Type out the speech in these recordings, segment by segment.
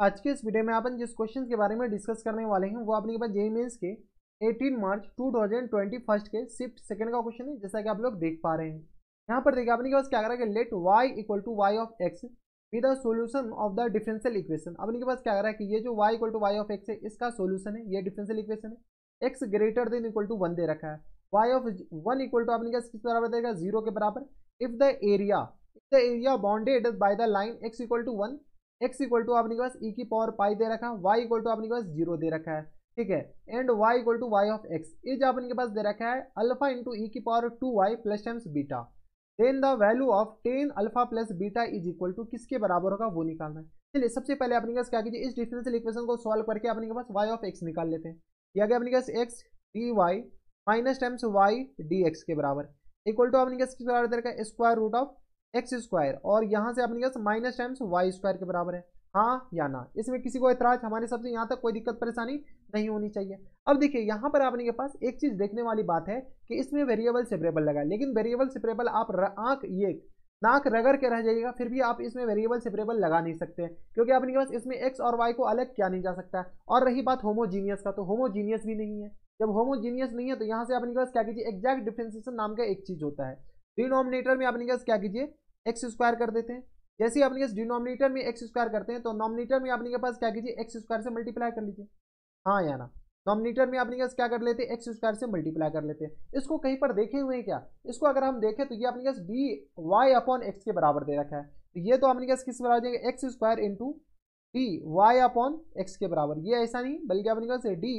आज के इस वीडियो में अपन जिस क्वेश्चन के बारे में डिस्कस करने वाले हैं वो अपने के पास जेईई मेंस के 18 मार्च 2021 के शिफ्ट सेकंड का क्वेश्चन है, जैसा कि आप लोग देख पा रहे हैं। यहाँ पर देखिए अपने के पास क्या करा कि let y equal to Y of X be the solution of the differential equation. अपने के पास क्या करा है कि ये जो y equal to Y of X है इसका सोल्यूशन है, ये डिफरेंशियल इक्वेशन है। x greater than equal to 1 दे रखा है, y ऑफ 1 इक्वल टू अपने के पास किस बराबर देगा, 0 के बराबर। If the area bounded by the line x equal to 1, x equal to अपने के पास e की पावर पाई दे रखा है, y इक्वल टू अपने के पास 0 दे रखा है, ठीक है। And y equal to Y of X is अपने के पास दे रखा है अल्फा इंटू ई की power 2y plus times beta. Then the value of 10 alpha plus beta is equal to किसके बराबर होगा वो निकालना है। चलिए सबसे पहले अपने के पास क्या कीजिए, इस डिफरेंशियल इक्वेशन को सॉल्व करके अपने के पास y ऑफ x निकाल लेते हैं। ये आ गया अपने के पास x dy minus times y dx के बराबर इक्वल टू अपने के पास किस बराबर दे रखा है, square root of X square, और यहाँ से अपने के पास माइनस टाइम्स वाई स्क्वायर के बराबर है। हाँ या ना, इसमें किसी को एतराज, हमारे सबसे यहाँ तक कोई दिक्कत परेशानी नहीं होनी चाहिए। अब देखिए यहाँ पर आपने के पास एक चीज देखने वाली बात है कि इसमें वेरिएबल सेपरेबल लगा है, लेकिन वेरिएबल सेपरेबल आप आंख ये नाक रगड़ के रह जाइएगा फिर भी आप इसमें वेरिएबल सेपरेबल लगा नहीं सकते, क्योंकि आपके पास इसमें एक्स और वाई को अलग किया नहीं जा सकता है। और रही बात होमोजीनियस का, तो होमोजीनियस भी नहीं है। जब होमोजीनियस नहीं है तो यहाँ से अपने पास क्या कीजिए, एग्जैक्ट डिफरेंशिएशन नाम का एक चीज होता है। डिनोमिनेटर में अपने पास क्या कीजिए, एक्स स्क्वायर कर देते हैं। जैसे ही अपने पास डिनोमिनेटर में एक्स स्क्वायर करते हैं तो नॉमिनेटर में अपने के पास क्या कीजिए, एक्स स्क्वायर से मल्टीप्लाई कर लीजिए। हाँ या ना, नॉमिनेटर में अपने पास क्या कर लेते हैं, एक्स स्क्वायर से मल्टीप्लाई कर लेते हैं। इसको कहीं पर देखे हुए हैं क्या, इसको अगर हम देखें तो ये अपने पास डी वाई अपॉन एक्स के बराबर दे रखा है, तो ये तो अपने पास किस बराबर देंगे, X square into D Y upon X के बराबर। ये ऐसा नहीं बल्कि अपने पास डी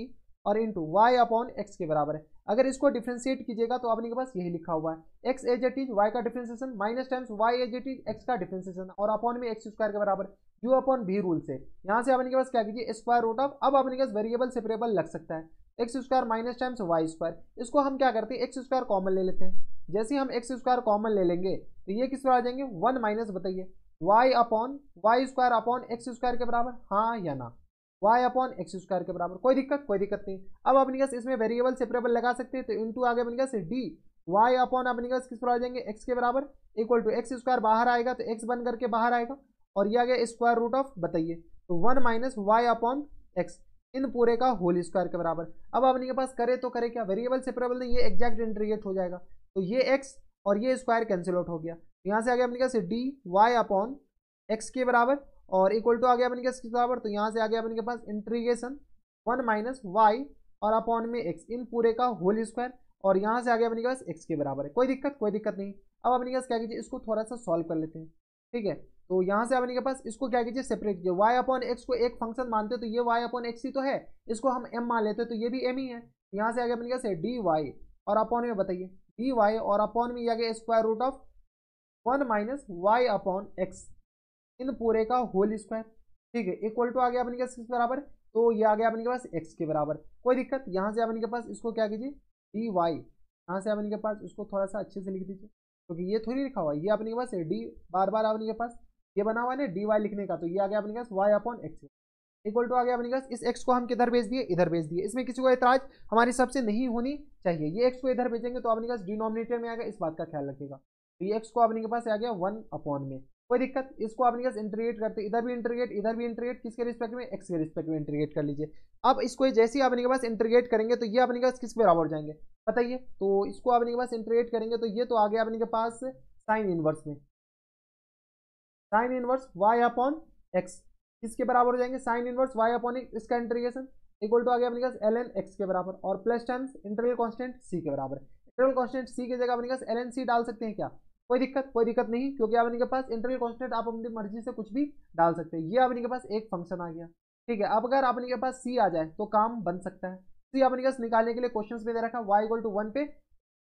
और इंटू वाई अपॉन एक्स के बराबर है। अगर इसको डिफ्रेंशिएट कीजिएगा तो अपने के पास यही लिखा हुआ है, x as it is y का differentiation minus times y as it is x का डिफ्रेंशिएशन, और अपॉन में एक्स स्क्वायर के बराबर यू अपॉन भी रूल से यहाँ से अपने के पास क्या कीजिए, स्क्वायर रूट ऑफ, अब अपने के पास वेरिएबल सेपरेबल लग सकता है, X square minus times Y square. इसको हम क्या करते हैं, एक्स स्क्वायर कॉमन ले लेते हैं। जैसे ही हम एक्स स्क्वायर कॉमन ले लेंगे तो ये किस पर आ जाएंगे, 1 माइनस बताइए Y upon Y square upon X square के बराबर, हाँ या ना, y अपॉन एक्स स्क्वायर के बराबर। कोई दिक्कत नहीं। अब अपने पास इसमें वेरिएबल सेपरेबल लगा सकते हैं, तो इंटू आगे अपने पास डी वाई अपॉन अपने पास किस पर आ जाएंगे, x के बराबर इक्वल टू एक्स स्क्वायर बाहर आएगा तो x बन करके बाहर आएगा, और ये आ गया स्क्वायर रूट ऑफ बताइए तो 1 माइनस वाई अपॉन एक्स इन पूरे का होल स्क्वायर के बराबर। अब अपने के पास करे तो करे क्या, वेरिएबल सेपरेबल नहीं, ये एग्जैक्ट इंटीग्रेट हो जाएगा, तो ये x और ये स्क्वायर कैंसिल आउट हो गया। यहाँ से आ गया अपने पास डी वाई अपॉन एक्स के बराबर और इक्वल टू आ गया अपने के किस बराबर, तो यहाँ से आ गया अपने के पास इंटीग्रेशन 1 माइनस वाई और अपॉन में एक्स इन पूरे का होल स्क्वायर, और यहाँ से आ गया अपने के पास एक्स के बराबर है। कोई दिक्कत नहीं। अब अपने के पास क्या कीजिए, इसको थोड़ा सा सॉल्व कर लेते हैं, ठीक है। तो यहाँ से अपने के पास इसको क्या कीजिए, सेपरेट कीजिए, वाई अपॉन एक्स को एक फंक्शन मानते तो ये वाई अपॉन एक्स ही तो है, इसको हम एम मान लेते तो ये भी एम ही है। यहाँ से आ गया अपने के पास डी वाई और अपॉन में बताइए डी वाई और अपॉन में आ गया square root of 1 minus y upon x इन पूरे का होल स्क्वायर, ठीक है, इक्वल टू आ गया अपने पास किस बराबर, तो ये आ गया अपने के पास एक्स के बराबर। कोई दिक्कत, यहाँ से अपने के पास इसको क्या कीजिए, डी वाई, यहाँ से अपने के पास इसको थोड़ा सा अच्छे से लिख दीजिए, क्योंकि ये थोड़ी लिखा हुआ है, ये अपने के पास डी बार बार अपने के पास ये बना हुआ है ना डी वाई लिखने का, तो ये आ गया अपने के पास y upon x equal to आ गया अपने पास, इस एक्स को हम किधर भेज दिए, इधर भेज दिए। इसमें किसी को एतराज हमारी सबसे नहीं होनी चाहिए, ये एक्स को इधर भेजेंगे तो अपने पास डिनोमिनेटर में आ गया, इस बात का ख्याल रखिएगा। तो ये एक्स को अपने के पास आ गया 1 अपॉन में, कोई दिक्कत, इसको अपने पास इंटीग्रेट करते, इधर भी इंटीग्रेट किसके रिस्पेक्ट में, एक्स के रिस्पेक्ट में इंटीग्रेट कर लीजिए। अब इसको जैसे ही अपने के पास इंटीग्रेट करेंगे तो ये अपने के पास किस बराबर हो जाएंगे बताइए, तो इसको अपने के पास इंटीग्रेट करेंगे तो ये तो आ गया अपने के पास साइन इनवर्स में, sine inverse Y upon X किसके बराबर हो जाएंगे, sine inverse Y upon X, इसका इंटीग्रेशन इक्वल टू आ गया अपने पास ln x के बराबर और plus times interval constant c के बराबर। इंटरवल कांस्टेंट c की जगह अपने पास ln c डाल सकते हैं क्या, कोई दिक्कत नहीं, क्योंकि अपने के पास इंटरवल कांस्टेंट आप अपनी मर्जी से कुछ भी डाल सकते हैं। ये अपने के पास एक फंक्शन आ गया, ठीक है। अब अगर अपने के पास c आ जाए तो काम बन सकता है। c अपने के पास निकालने के लिए क्वेश्चन में दे रखा है y इक्वल टू 1 पे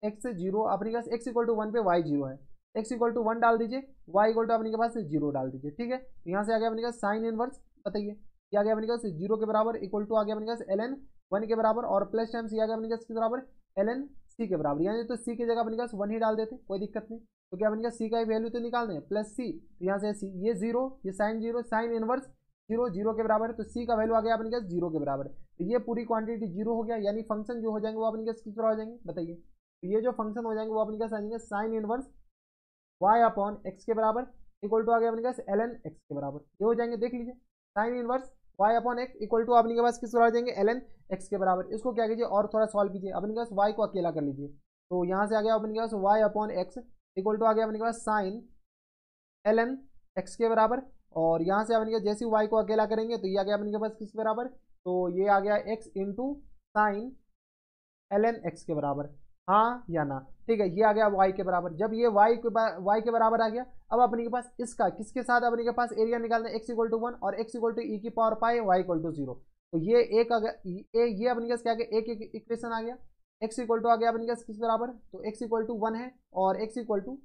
x 0, अपने के पास x इक्वल टू 1 पे y 0 है, x इक्वल टू 1 डाल दीजिए, y इक्वल टू अपने के पास 0 डाल दीजिए, ठीक है। तो यहाँ से आ गया अपने पास साइन इनवर्स बताइए, ये आ गया अपने पास 0 के बराबर इक्वल टू आ गया अपने पास ln 1 के बराबर और प्लस टाइम्स ये आ गया अपने पास के बराबर ln c के बराबर, यानी तो c की जगह अपने पास 1 ही डाल देते, कोई दिक्कत नहीं, क्योंकि अपने पास c का वैल्यू तो निकालना है प्लस c, तो यहाँ से c ये 0, ये साइन इनवर्स 0 के बराबर है, तो c का वैल्यू आ गया अपने पास 0 के बराबर, तो ये पूरी क्वांटिटी 0 हो गया, यानी फंक्शन जो हो जाएंगे वो अपने पास किस तरह हो जाएंगे बताइए, तो ये जो फंक्शन हो जाएंगे वो अपने पास आ जाएंगे sine inverse y upon X के बराबर इक्वल टू आ गया अपने पास ln x के बराबर, ये हो जाएंगे, देख लीजिए sine inverse Y upon x equal to अपने के पास किस बराबर आ जाएंगे ln x के बराबर। इसको क्या कीजिए और थोड़ा सॉल्व कीजिए, अपने के पास y को अकेला कर लीजिए, तो यहाँ से आ गया अपने के पास y upon x equal to आ गया अपने के पास साइन ln x के बराबर। और यहाँ से अपने जैसे y को अकेला करेंगे तो ये आ गया अपने के पास किस बराबर, तो ये आ गया x into sine ln x के बराबर, हाँ या ना। ठीक है, ये आ गया y के बराबर। जब ये y के बराबर आ गया, अब अपने के पास इसका किसके साथ अपने के पास एरिया निकालना है, x इक्वल टू 1 और x इक्वल टू ई की power pi y equal to 0। तो ये एक ये अपने के पास क्या गया, एक इक्वेशन आ गया। x इक्वल टू आ गया अपने के पास किस बराबर, तो x इक्वल टू 1 है और x equal to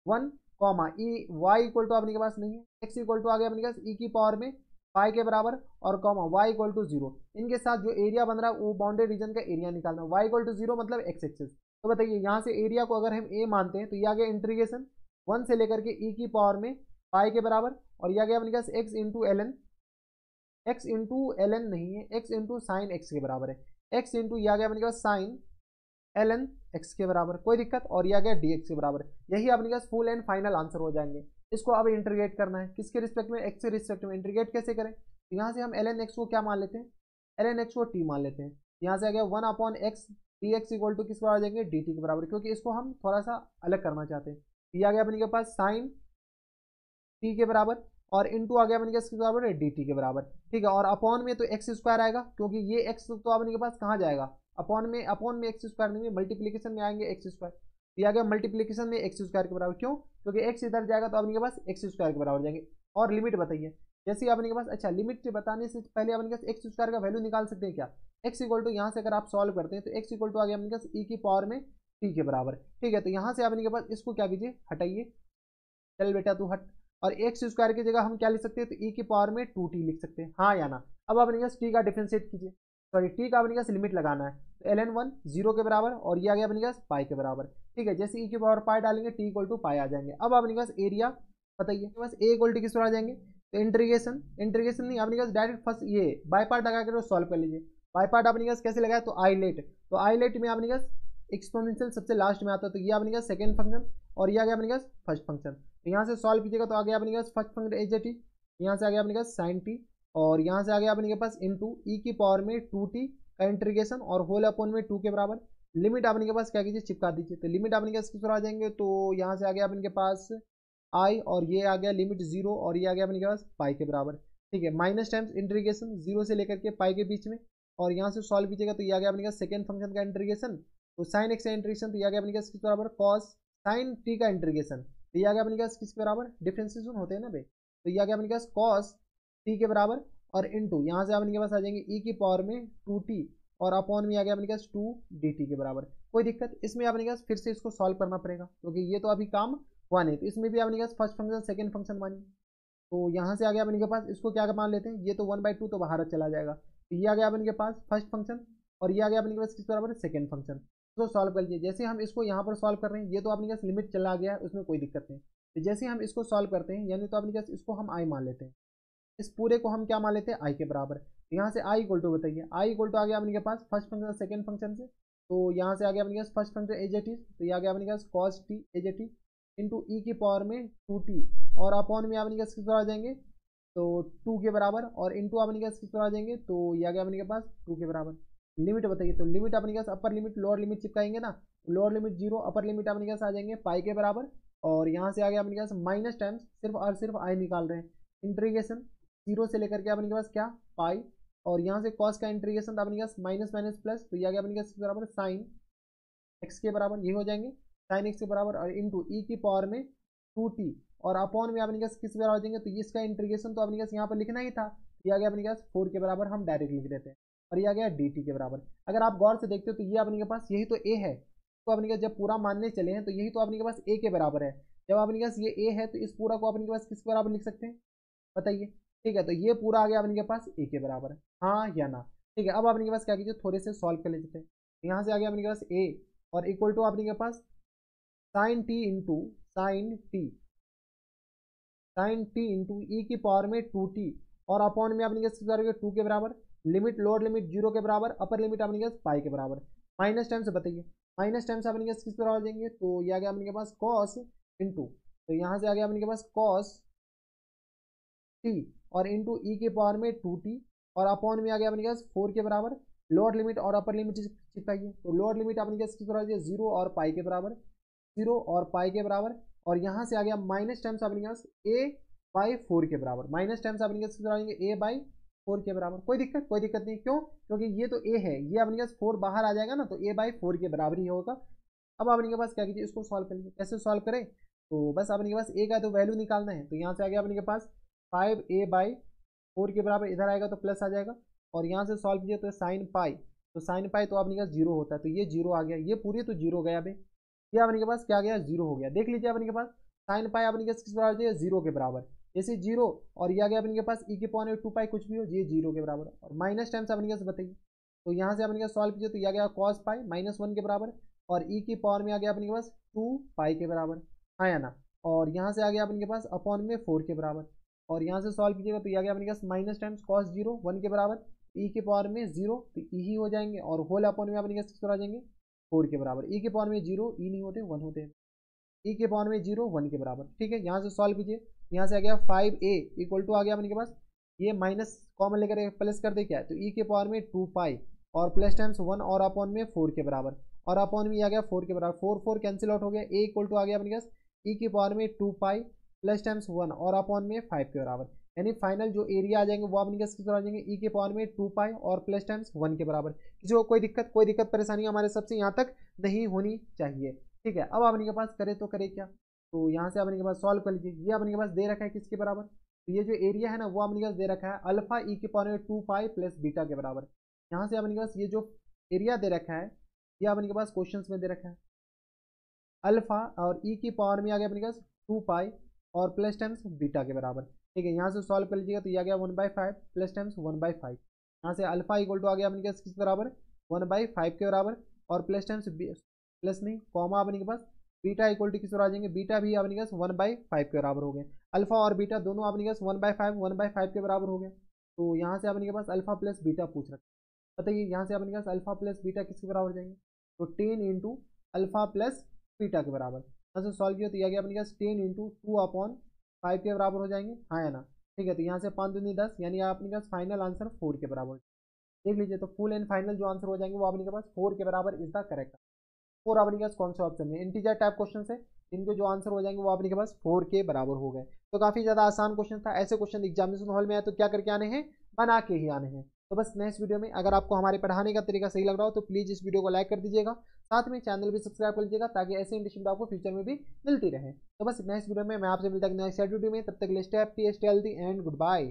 1 comma E y equal to अपने के पास नहीं है, x इक्वल टू आ गया अपने के पास ई की पावर में पाई के बराबर और कॉमा y इक्वल टू 0। इनके साथ जो एरिया बन रहा है वो बाउंडेड रीजन का एरिया निकालना है, y इक्वल टू 0 मतलब x एक्सिस। तो बताइए यहाँ से एरिया को अगर हम a मानते हैं तो ये आ गया इंटीग्रेशन 1 से लेकर के e की पावर में पाई के बराबर, और ये आ गया अपने पास x इंटू एल एन नहीं है, x इंटू साइन एक्स के बराबर है, x इंटू ये आ गया अपने पास साइन ln x के बराबर, कोई दिक्कत, और ये आ गया dx के बराबर। यही अपने पास फुल एंड फाइनल आंसर हो जाएंगे। इसको अब इंटीग्रेट करना है किसके रिस्पेक्ट में, x के रिस्पेक्ट में। इंटीग्रेट कैसे करें, तो यहाँ से हम ln x को क्या मान लेते हैं, ln x को t मान लेते हैं। यहाँ से आ गया 1 upon X dx equal to किस बराबर आ जाएंगे, dt के बराबर, क्योंकि इसको हम थोड़ा सा अलग करना चाहते हैं। ये आ गया अपने के पास साइन t के बराबर और इंटू आ गया अपने किसके बराबर है, dt के बराबर। ठीक है, और अपॉन में तो एक्स स्क्वायर आएगा, क्योंकि ये x तो अपने के पास कहाँ जाएगा, अपॉन में एक्स स्क्वायर नहीं है, मल्टीप्लीकेशन में आएंगे एक्स स्क्वायर। ये आ गया मल्टीप्लीकेशन में एक्स स्क्वायर के बराबर, क्यों, क्योंकि एक्स इधर जाएगा तो अपने के पास एक्स स्क्वायर के बराबर जाएंगे। और लिमिट बताइए, जैसे ही अपने के पास, अच्छा लिमिट बताने से पहले अपने के पास एक्स स्क्वायर का वैल्यू निकाल सकते हैं क्या, एक्स इक्वल टू यहाँ से अगर आप सॉल्व करते हैं तो एक्स इक्वल टू आ गया अपने के पास ई की पावर में टी के बराबर। ठीक है, तो यहाँ से अपने के पास इसको क्या कीजिए, हटाइए, चल बेटा तू हट, और एक्स स्क्वायर की जगह हम क्या लिख सकते हैं, तो ई की पावर में 2t लिख सकते हैं, हाँ या ना। अब अपने पास टी का डिफरेंशिएट कीजिए, सॉरी टी का अपने पास लिमिट लगाना है, तो ln1 0 के बराबर और ये आ गया अपने पास पाई के बराबर। ठीक है, जैसे ई की पावर पाई डालेंगे टी इक्वल टू पाई आ जाएंगे। अब अपने पास एरिया बताइए, बस ए इक्वल टू किस पर आ जाएंगे, तो इंटीग्रेशन नहीं अपने पास डायरेक्ट फर्स्ट ये बाय पार्ट लगा कर सॉल्व कर लीजिए। बाय पार्ट अपने पास कैसे लगाया, तो आईलेट, तो आईलेट में अपने पास एक्सपोनेंशियल सबसे लास्ट में आता है, तो ये अपने पास सेकंड फंक्शन और ये आ गया अपने पास फर्स्ट फंक्शन। तो यहाँ से सॉल्व कीजिएगा तो आ गया अपने पास first function as a t, यहाँ से आ गया अपने पास साइन टी, और यहाँ से आ गया अपने के पास इंटू ई की पावर में 2t का इंटीग्रेशन और होल अपॉन में 2 के बराबर। लिमिट अपने के पास क्या कीजिए, चिपका दीजिए, तो लिमिट अपने के पास किस पर आ जाएंगे, तो यहाँ से आ गया अपने के पास आई और ये आ गया लिमिट 0 और ये आ गया अपने के पास पाई के बराबर। ठीक है, माइनस टाइम्स इंटीग्रेशन 0 से लेकर के पाई के बीच में, और यहाँ से सॉल्व कीजिएगा तो ये आ गया अपने पास सेकेंड फंक्शन का इंटीग्रेशन, तो साइन एक्स का इंटीग्रेशन, तो ये आ गया अपने पास किस बराबर, कॉस साइन टी का इंटीग्रेशन, तो ये आ गया अपने पास किसके बराबर, डिफरेंशिएशन होते हैं ना भाई, तो ये आ गया अपने पास कॉस टी के बराबर और इनटू यहाँ से अपने के पास आ जाएंगे ई की पावर में 2t और अपॉन में आ गया अपने पास 2 dt के बराबर। कोई दिक्कत, इसमें अपने पास फिर से इसको सॉल्व करना पड़ेगा क्योंकि ये तो अभी काम हुआ नहीं, तो इसमें भी अपने पास फर्स्ट फंक्शन सेकंड फंक्शन मानिए, तो यहाँ से आ गया अपने के पास, इसको क्या मान लेते हैं, ये तो 1/2 तो बाहर चला जाएगा, तो ये आ गया अपने के पास फर्स्ट फंक्शन और ये आ गया अपने के पास किस बराबर है, सेकंड फंक्शन। तो सॉल्व कर लीजिए, जैसे हम इसको यहाँ पर सॉल्व कर रहे हैं ये तो अपने पास लिमिट चला गया है, उसमें कोई दिक्कत नहीं। तो जैसे हम इसको सॉल्व करते हैं यानी तो अपने पास इसको हम आई मान लेते हैं, इस पूरे को हम क्या मान लेते हैं, आई के बराबर। तो यहाँ से आई इक्वल टू बताइए, आई इक्वल टू आ गया अपने के पास फर्स्ट फंक्शन सेकंड फंक्शन से, तो यहाँ से आ गया अपने के पास first function as a t, तो ये आ गया अपने के पास cos t as a t into ई की पावर में 2t और अपॉन में अपने के पास किस पर आ जाएंगे, तो 2 के बराबर और इंटू अपने के पास किस पर आ जाएंगे, तो ये आ गया अपने के पास 2 के बराबर। लिमिट बताइए, तो लिमिट अपने के पास अपर लिमिट लोअर लिमिट चिपकाएंगे ना, लोअर लिमिट 0 अपर लिमिट अपने के पास आ जाएंगे पाई के बराबर, और यहाँ से आ गया अपने के पास माइनस टाइम्स सिर्फ और सिर्फ आई निकाल रहे हैं, इंटीग्रेशन 0 से लेकर के अपने के पास क्या पाई, और यहाँ से कॉस का इंटीग्रेशन तो अपने के पास माइनस माइनस प्लस, तो ये आ गया अपने के पास बराबर साइन एक्स के बराबर, ये हो जाएंगे साइन एक्स के बराबर और इंटू ई की पावर में 2t और अपॉन में अपने पास किस बराबर हो जाएंगे, तो इसका इंटीग्रेशन तो अपने पास यहाँ पर लिखना ही था, ये आ गया अपने पास 4 के बराबर, हम डायरेक्ट लिख देते हैं, और ये आ गया dt के बराबर। अगर आप गौर से देखते हो तो ये अपने के पास यही तो a है, तो अपने पास जब पूरा मानने चले हैं तो यही तो अपने के पास a के बराबर है, जब अपने पास ये a है तो इस पूरा को अपने के पास किस बराबर लिख सकते हैं बताइए। ठीक है, तो ये पूरा आ गया अपने के पास a के बराबर है, हाँ या ना। ठीक है, अब अपने के पास क्या कीजिए, थोड़े से सॉल्व कर लेते हैं, यहाँ से आ गया अपने के पास a और इक्वल टू अपने के पास sine t into sine t into ई की पावर में 2t और अपॉन में अपने के 2 के बराबर, लिमिट लोअर लिमिट 0 के बराबर अपर लिमिट अपने के पाई के बराबर, माइनस टाइम से बताइए, माइनस टाइम से अपने के किस बराबर आ जाएंगे, तो ये आ गया अपने के पास कॉस इंटू, तो यहाँ से आ गया अपने के पास कॉस टी और इंटू ई के पावर में 2t और अपॉन में आ गया अपने पास 4 के बराबर। लोअर लिमिट और अपर लिमिट चिपकाइए, तो लोअर लिमिट अपने पास किस बराबर 0 और पाई के बराबर, 0 और पाई के बराबर, और यहाँ से आ गया माइनस टाइम्स अपने पास a बाई 4 के बराबर, माइनस टाइम्स अपने पास किस बराबर a बाई 4 के बराबर। कोई दिक्कत नहीं, क्यों? क्योंकि ये तो a है, ये अपने पास 4 बाहर आ जाएगा ना, तो a बाई 4 के बराबर ही होगा। अब अपने के पास क्या कीजिए, इसको सॉल्व करिए। कैसे सॉल्व करें? तो बस अपने के पास a का तो वैल्यू निकालना है, तो यहाँ से आ गया अपने के पास 5a बाई 4 के बराबर, इधर आएगा तो प्लस आ जाएगा, और यहाँ से सॉल्व कीजिए तो साइन पाई, तो साइन पाई तो अपने के पास 0 होता है, तो ये 0 आ गया, ये पूरी तो 0 गया भाई, ये अपने के पास क्या गया 0 हो गया। देख लीजिए अपने के पास साइन पाई अपने के पास किस बराबर है 0 के बराबर, जैसे 0 और ये आ गया अपने के पास ई के पावर 2 पाई कुछ भी हो, ये 0 के बराबर, और माइनस टाइम से अपने के पास बताइए, तो यहाँ से अपने के सॉल्व कीजिए तो यह आ गया कॉस पाई -1 के बराबर, और ई की पावर में आ गया अपने के पास 2 पाई के बराबर, हाँ या ना, और यहाँ से आ गया अपने के पास अपॉन में 4 के बराबर, और यहाँ से सॉल्व कीजिएगा तो यह आ गया अपने के पास माइनस टाइम्स कॉस 0 1 के बराबर, ई के पावर में 0 तो ई ही हो जाएंगे, और होल अपॉन में अपने के पास आ जाएंगे 4 के बराबर, ई के पावर में 0 ई नहीं होते 1 होते हैं, ई के पावर में 0 1 के बराबर। ठीक है, यहाँ से सॉल्व कीजिए, यहाँ से आ गया 5a इक्वल टू आ गया अपने के पास, ये माइनस कॉमन लेकर प्लस कर दे क्या है, तो ई के पावर में 2 पाई और प्लस टाइम्स 1 और अपॉन में 4 के बराबर, और अपॉन में आ गया 4 के बराबर, 4 4 कैंसिल आउट हो गया, ए इक्वल टू आ गया अपने पास ई की पावर में 2 पाई प्लस टाइम्स 1 और अपॉन में 5 के बराबर, यानी फाइनल जो एरिया आ जाएंगे वो अपने किस आ जाएंगे ई के पावर में 2 पाई और प्लस टाइम्स 1 के बराबर। किसी को कोई दिक्कत परेशानी हमारे सबसे यहाँ तक नहीं होनी चाहिए। ठीक है, अब अपने के पास करे तो करे क्या, तो यहाँ से अपने के पास सॉल्व कर लीजिए, ये अपने के पास दे रखा है किसके बराबर, तो ये जो एरिया है ना वो अपने के पास दे रखा है अल्फा ई के पावर में 2 पाई प्लस बीटा के बराबर। यहाँ से अपने के पास ये जो एरिया दे रखा है ये अपने के पास क्वेश्चन में दे रखा है अल्फा और ई की पावर में आ गया अपने पास 2 पाई और प्लस टाइम्स बीटा के बराबर। ठीक है, यहाँ से सॉल्व कर लीजिएगा तो ये आ गया 1/5 प्लस टाइम्स 1/5, यहाँ से अल्फा इक्वल टू आ गया अपने के पास किस बराबर 1/5 के बराबर, और प्लस टाइम्स प्लस नहीं कॉमा अपने के पास बीटा इक्वल टू किस आ जाएंगे, बीटा भी अपने के पास 1/5 के बराबर हो गए, अल्फा और बीटा दोनों अपने के पास 1/5 के बराबर हो गए। तो यहाँ से अपने के पास अल्फा प्लस बीटा पूछ रखा है, बताइए यहाँ से अपने के पास अल्फा प्लस बीटा किसके बराबर हो जाएंगे, तो 10 इंटू अल्फा प्लस बीटा के बराबर, यहाँ से सॉल्व किया तो यह गया अपने पास 10 इंटू 2/5 के बराबर हो जाएंगे, हाँ या ना। ठीक है, तो यहाँ से 5 दूनी 10, यानी अपने पास फाइनल आंसर 4 के बराबर। देख लीजिए, तो फुल एंड फाइनल जो आंसर हो जाएंगे वो अपने के पास 4 के बराबर इज द करेक्ट। 4 अपने के पास कौन से ऑप्शन में इंटीजर टाइप क्वेश्चन है, इनके जो आंसर हो जाएंगे वो अपने के पास 4 के बराबर हो गए। तो काफी ज्यादा आसान क्वेश्चन था, ऐसे क्वेश्चन एग्जामिनेशन हॉल में आए तो क्या करके आने हैं, बना के ही आने हैं। तो बस नेक्स्ट वीडियो में अगर आपको हमारे पढ़ाने का तरीका सही लग रहा हो तो प्लीज इस वीडियो को लाइक कर दीजिएगा, साथ में चैनल भी सब्सक्राइब कर लीजिएगा ताकि ऐसे इंटरेस्टिंग आपको फ्यूचर में भी मिलती रहे। तो बस नेक्स्ट वीडियो में मैं आपसे मिलता हूं नेक्स्ट वीडियो में, तब तक के लिए stay happy, stay healthy and good bye.